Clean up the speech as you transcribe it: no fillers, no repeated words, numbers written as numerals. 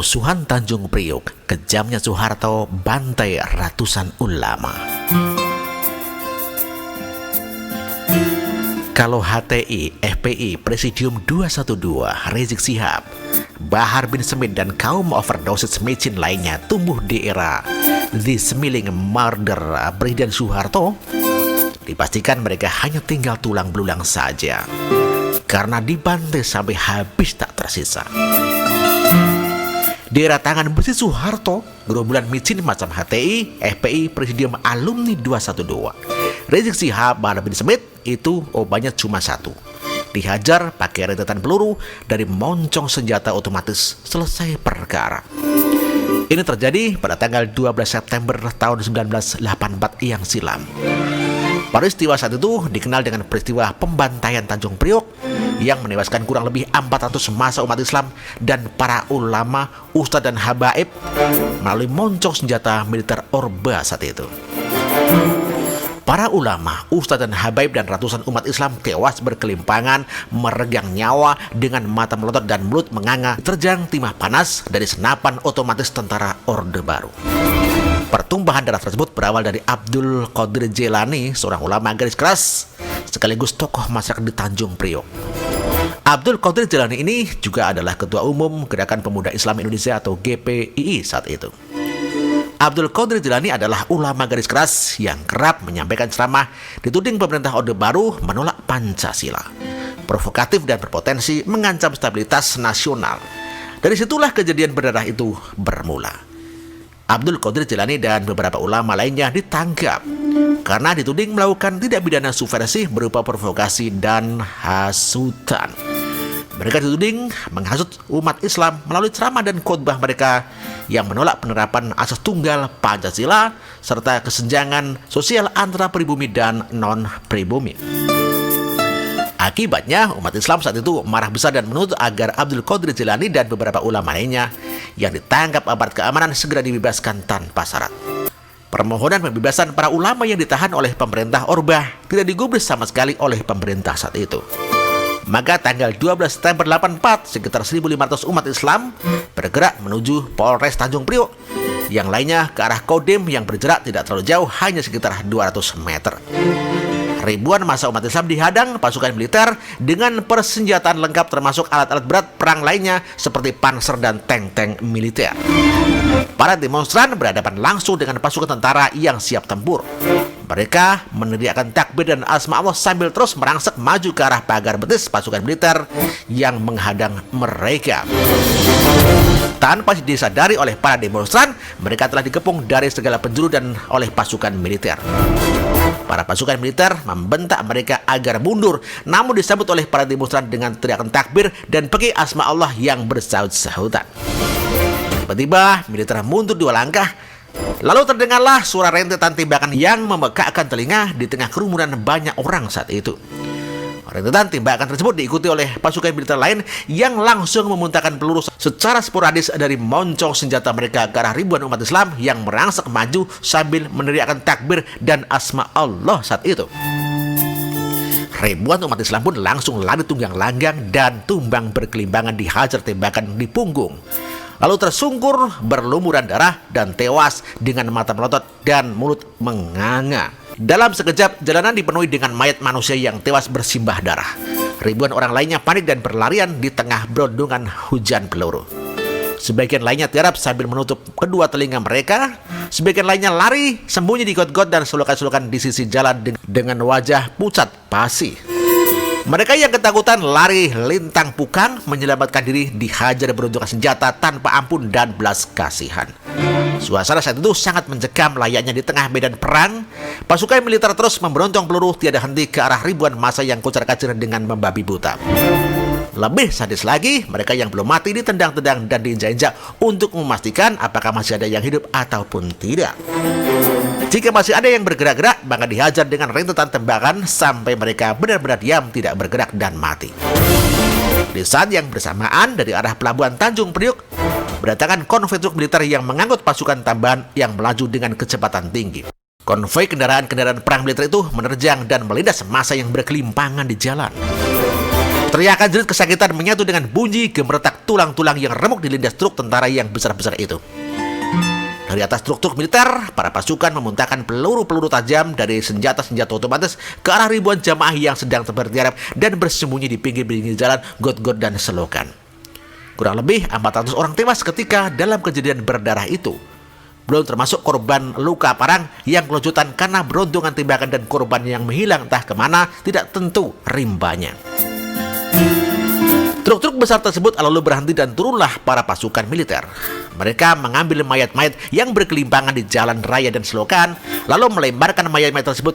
Kerusuhan Tanjung Priok, kejamnya Soeharto bantai ratusan ulama. Kalau HTI, FPI, Presidium 212, Rizik Syihab, Bahar bin Smith dan kaum overdosis micin lainnya tumbuh di era The Smiling Murder Brigjen Soeharto, dipastikan mereka hanya tinggal tulang belulang saja karena dibantai sampai habis tak tersisa. Di era tangan besi Soeharto, gerombolan micin macam HTI, FPI, Presidium Alumni 212, Rizik Syihab, Bahar bin Smith itu obatnya cuma satu. Dihajar pakai rentetan peluru dari moncong senjata otomatis, selesai perkara. Ini terjadi pada tanggal 12 September tahun 1984 yang silam. Peristiwa saat itu dikenal dengan peristiwa pembantaian Tanjung Priok yang menewaskan kurang lebih 400 massa umat Islam dan para ulama, ustadz dan habaib melalui moncong senjata militer Orba saat itu. Para ulama, ustadz dan habaib dan ratusan umat Islam tewas berkelimpangan, meregang nyawa dengan mata melotot dan mulut menganga terjang timah panas dari senapan otomatis tentara Orde Baru. Pertumbuhan darah tersebut berawal dari Abdul Qadir Jailani, seorang ulama garis keras sekaligus tokoh masyarakat di Tanjung Priok. Abdul Qadir Jailani ini juga adalah Ketua Umum Gerakan Pemuda Islam Indonesia atau GPII saat itu. Abdul Qadir Jailani adalah ulama garis keras yang kerap menyampaikan ceramah dituding pemerintah Orde Baru menolak Pancasila. Provokatif dan berpotensi mengancam stabilitas nasional. Dari situlah kejadian berdarah itu bermula. Abdul Qadir Jailani dan beberapa ulama lainnya ditangkap karena dituding melakukan tindak pidana subversif berupa provokasi dan hasutan. Mereka dituding menghasut umat Islam melalui ceramah dan khotbah mereka yang menolak penerapan asas tunggal Pancasila serta kesenjangan sosial antara pribumi dan non-pribumi. Akibatnya, umat Islam saat itu marah besar dan menuntut agar Abdul Qadir Jailani dan beberapa ulama lainnya yang ditangkap aparat keamanan segera dibebaskan tanpa syarat. Permohonan pembebasan para ulama yang ditahan oleh pemerintah Orba tidak digubris sama sekali oleh pemerintah saat itu. Maka tanggal 12 September 84, sekitar 1.500 umat Islam bergerak menuju Polres Tanjung Priok. Yang lainnya ke arah Kodim yang berjarak tidak terlalu jauh, hanya sekitar 200 meter. Ribuan massa umat Islam dihadang pasukan militer dengan persenjataan lengkap termasuk alat-alat berat perang lainnya seperti panser dan tank-tank militer. Para demonstran berhadapan langsung dengan pasukan tentara yang siap tempur. Mereka meneriakkan takbir dan asma Allah sambil terus merangsek maju ke arah pagar betis pasukan militer yang menghadang mereka. Tanpa disadari oleh para demonstran, mereka telah dikepung dari segala penjuru dan oleh pasukan militer. Para pasukan militer membentak mereka agar mundur, namun disambut oleh para demonstran dengan teriakan takbir dan pergi asma Allah yang bersaut-sautan. Tiba-tiba militer mundur 2 langkah, lalu terdengarlah suara rentetan tembakan yang memekakkan telinga di tengah kerumunan banyak orang saat itu. Rentetan tembakan tersebut diikuti oleh pasukan militer lain yang langsung memuntahkan peluru secara sporadis dari moncong senjata mereka ke arah ribuan umat Islam yang merangsek maju sambil meneriakkan takbir dan asma Allah saat itu. Ribuan umat Islam pun langsung lari tunggang langgang dan tumbang berkelimbangan dihajar tembakan di punggung. Lalu tersungkur berlumuran darah dan tewas dengan mata melotot dan mulut menganga. Dalam sekejap, jalanan dipenuhi dengan mayat manusia yang tewas bersimbah darah. Ribuan orang lainnya panik dan berlarian di tengah berondongan hujan peluru. Sebagian lainnya tiarap sambil menutup kedua telinga mereka. Sebagian lainnya lari, sembunyi di got-got dan selokan-selokan di sisi jalan dengan wajah pucat pasi. Mereka yang ketakutan lari lintang pukang menyelamatkan diri dihajar beruntungan senjata tanpa ampun dan belas kasihan. Suasana saat itu sangat mencekam layaknya di tengah medan perang. Pasukan militer terus memberontong peluru tiada henti ke arah ribuan massa yang kocar-kacir dengan membabi buta. Lebih sadis lagi, mereka yang belum mati ditendang-tendang dan diinjak-injak untuk memastikan apakah masih ada yang hidup ataupun tidak. Jika masih ada yang bergerak-gerak, maka dihajar dengan rentetan tembakan sampai mereka benar-benar diam, tidak bergerak dan mati. Di saat yang bersamaan, dari arah pelabuhan Tanjung Priok berdatangan konvoi truk militer yang mengangkut pasukan tambahan yang melaju dengan kecepatan tinggi. Konvoi kendaraan-kendaraan perang militer itu menerjang dan melindas massa yang berkelimpangan di jalan. Teriakan jerit kesakitan menyatu dengan bunyi gemeretak tulang-tulang yang remuk di lindas truk tentara yang besar-besar itu. Dari atas truk-truk militer, para pasukan memuntahkan peluru-peluru tajam dari senjata-senjata otomatis ke arah ribuan jamaah yang sedang tertiarap dan bersembunyi di pinggir-pinggir jalan, got-got, dan selokan. Kurang lebih 400 orang tewas ketika dalam kejadian berdarah itu. Belum termasuk korban luka parah yang kelojotan karena berontongan tembakan dan korban yang menghilang entah kemana, tidak tentu rimbanya. Truk-truk besar tersebut lalu berhenti dan turunlah para pasukan militer. Mereka mengambil mayat-mayat yang berkelimpangan di jalan raya dan selokan, lalu melemparkan mayat-mayat tersebut